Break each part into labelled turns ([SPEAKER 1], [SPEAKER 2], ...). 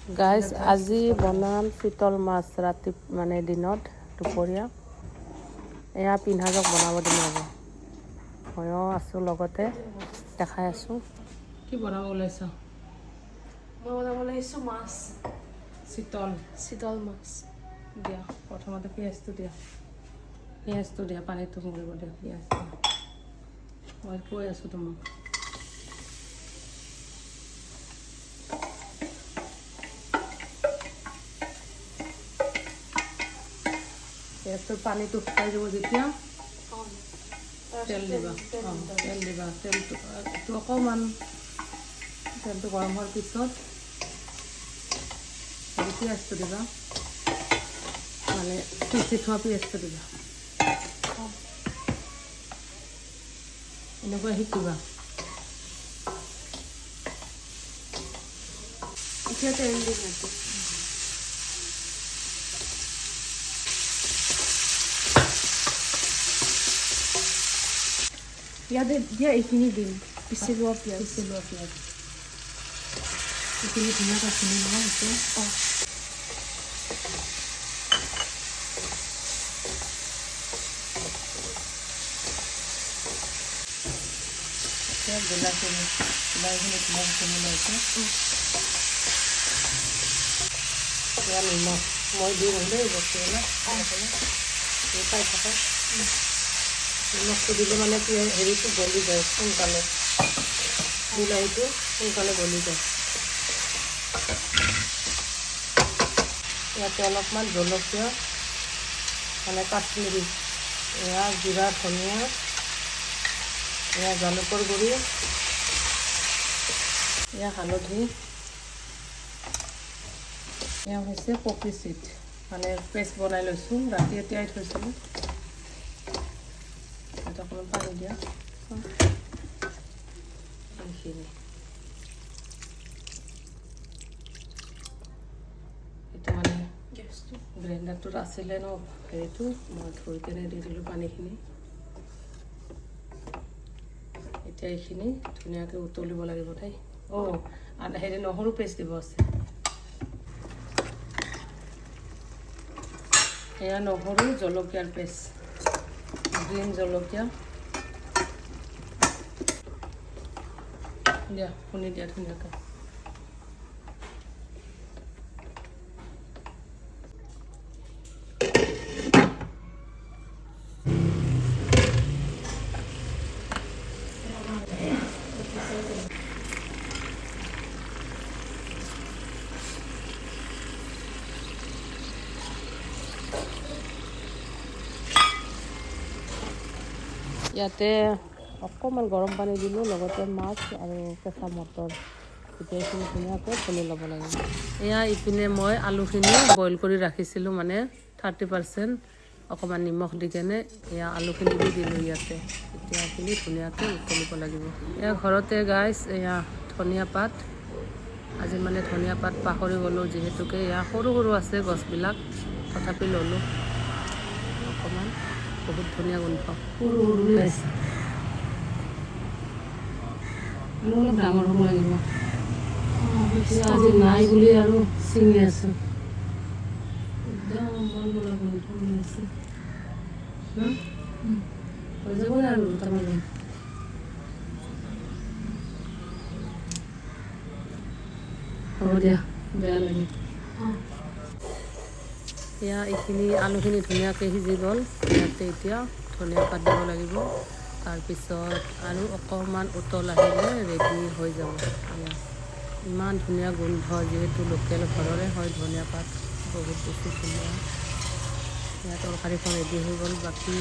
[SPEAKER 1] Guys আজি বনাম চিতল মাছ ৰাতি মানে দিনত দুপৰীয়া এয়া পিঁয়াজক বনাব দিম ৰ'ব ময়ো আছোঁ লগতে দেখাই আছোঁ কি বনাব ওলাইছ
[SPEAKER 2] মই বনাব ওলাইছোঁ মাছ
[SPEAKER 1] চিতল
[SPEAKER 2] মাছ
[SPEAKER 1] দিয়া প্ৰথমতে পিঁয়াজটো দিয়া পানীটো মৰিব দিয়া পিঁয়াজ মই কৈ আছোঁ তোমাক পিঁয়াজটোৰ পানীটো শুকাই যাব যেতিয়া তেল দিবা তেলটো অকণমান তেলটো গৰম হোৱাৰ পিছত পিঁয়াজটো দিবা মানে পিচি থোৱা পিঁয়াজটো দিবা এনেকৈ শিকিবা
[SPEAKER 2] এতিয়া তেল দিম ইয়াতে দিয়া এইখিনি দিম পিচি লোৱা পিঁয়াজ
[SPEAKER 1] এইখিনি ধুনীয়াকৈ খুন্দি লোৱা হৈছে বিলাহীখিনি ধুনীয়াকৈ খুন্দি লৈছে এতিয়া নিমখ মই দি হ'লে বস্তুবিলাক পাই থাকে নিমখটো দিলে মানে কি হেৰিটো গলি যায় সোনকালে বিলাহীটো সোনকালে গলি যায় ইয়াতে অলপমান জলকীয়া মানে কাশ্মীৰী এয়া জিৰা ধনিয়া এয়া জালুকৰ গুড়ি এয়া হালধি এয়া হৈছে পপি চিড মানে পেষ্ট বনাই লৈছোঁ ৰাতি তিয়াই থৈছিলোঁ অকণমান পানী দিয়া এইখিনি এইটো মানে গ্ৰাইণ্ডাৰটোত আছিলে ন হেৰিটো মই থৈ কেনে দি দিলোঁ পানীখিনি এতিয়া এইখিনি ধুনীয়াকৈ উতলিব লাগিব তাই হেৰি নহৰু পেষ্ট দিব আছে এয়া নহৰু জলকীয়াৰ পেষ্ট গ্ৰীণ জলকীয়া দিয়া খুন্দি দিয়া ধুনীয়াকৈ ইয়াতে অকণমান গৰম পানী দিলোঁ লগতে মাছ আৰু কেঁচা মটৰ এতিয়া এইখিনি ধুনীয়াকৈ খুন্দি ল'ব লাগিব এয়া ইপিনে মই আলুখিনি বইল কৰি ৰাখিছিলোঁ মানে 30% অকণমান নিমখ দি কেনে এয়া আলুখিনি দি দিলোঁ ইয়াতে এতিয়া এইখিনি ধুনীয়াকৈ উতলিব লাগিব এয়া ঘৰতে গাইছ এয়া ধনিয়া পাত আজি মানে ধনিয়া পাত পাহৰি গ'লোঁ যিহেতুকে এয়া সৰু সৰু আছে গছবিলাক তথাপি ল'লোঁ অকণমান বহুত ধুনীয়া গোন্ধ সৰু সৰু আছে অলপ ডাঙৰ হ'ব লাগিব আজি নাই বুলি আৰু ছিঙি আছোঁ একদম মন বোলা গোন্ধ আছে হৈ যাব আৰু দুটামান হ'ব দিয়া বেয়া লাগে এয়া এইখিনি আলুখিনি ধুনীয়াকৈ সিজি গ'ল ইয়াতে এতিয়া ধনিয়া পাত দিব লাগিব তাৰপিছত আৰু অকণমান উতল আহিলে ৰেডি হৈ যাব এয়া ইমান ধুনীয়া গোন্ধ যিহেতু লোকেল ঘৰৰে হয় ধনিয়া পাত বহুত বেছি ধুনীয়া এয়া তৰকাৰীখন ৰেডি হৈ গ'ল বাকী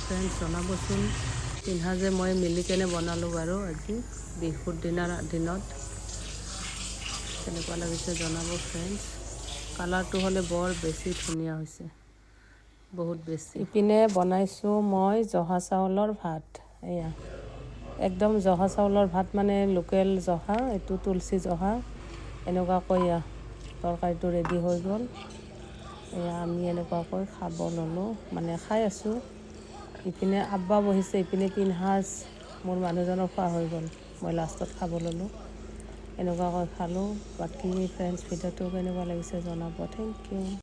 [SPEAKER 1] ফ্ৰেণ্ডছ জনাবচোন পিন্ধা যে মই মিলি কেনে বনালোঁ বাৰু আজি বিহুৰ দিনত কেনেকুৱা লাগিছে জনাব ফ্ৰেণ্ডছ কালাৰটো হ'লে বৰ বেছি ধুনীয়া হৈছে বহুত বেছি ইপিনে বনাইছোঁ মই জহা চাউলৰ ভাত এয়া একদম জহা চাউলৰ ভাত মানে লোকেল জহা এইটো তুলসী জহা এনেকুৱাকৈ এয়া তৰকাৰীটো ৰেডি হৈ গ'ল এয়া আমি এনেকুৱাকৈ খাব ল'লোঁ মানে খাই আছোঁ ইপিনে আব্বা বহিছে ইপিনে পিনহাজ মোৰ মানুহজনৰ খোৱা হৈ গ'ল মই লাষ্টত খাব ল'লোঁ এনেকুৱাকৈ খালোঁ। বাকী ফ্ৰেণ্ডছ ভিডিঅ'টো কেনেকুৱা লাগিছে জনাব। Thank U.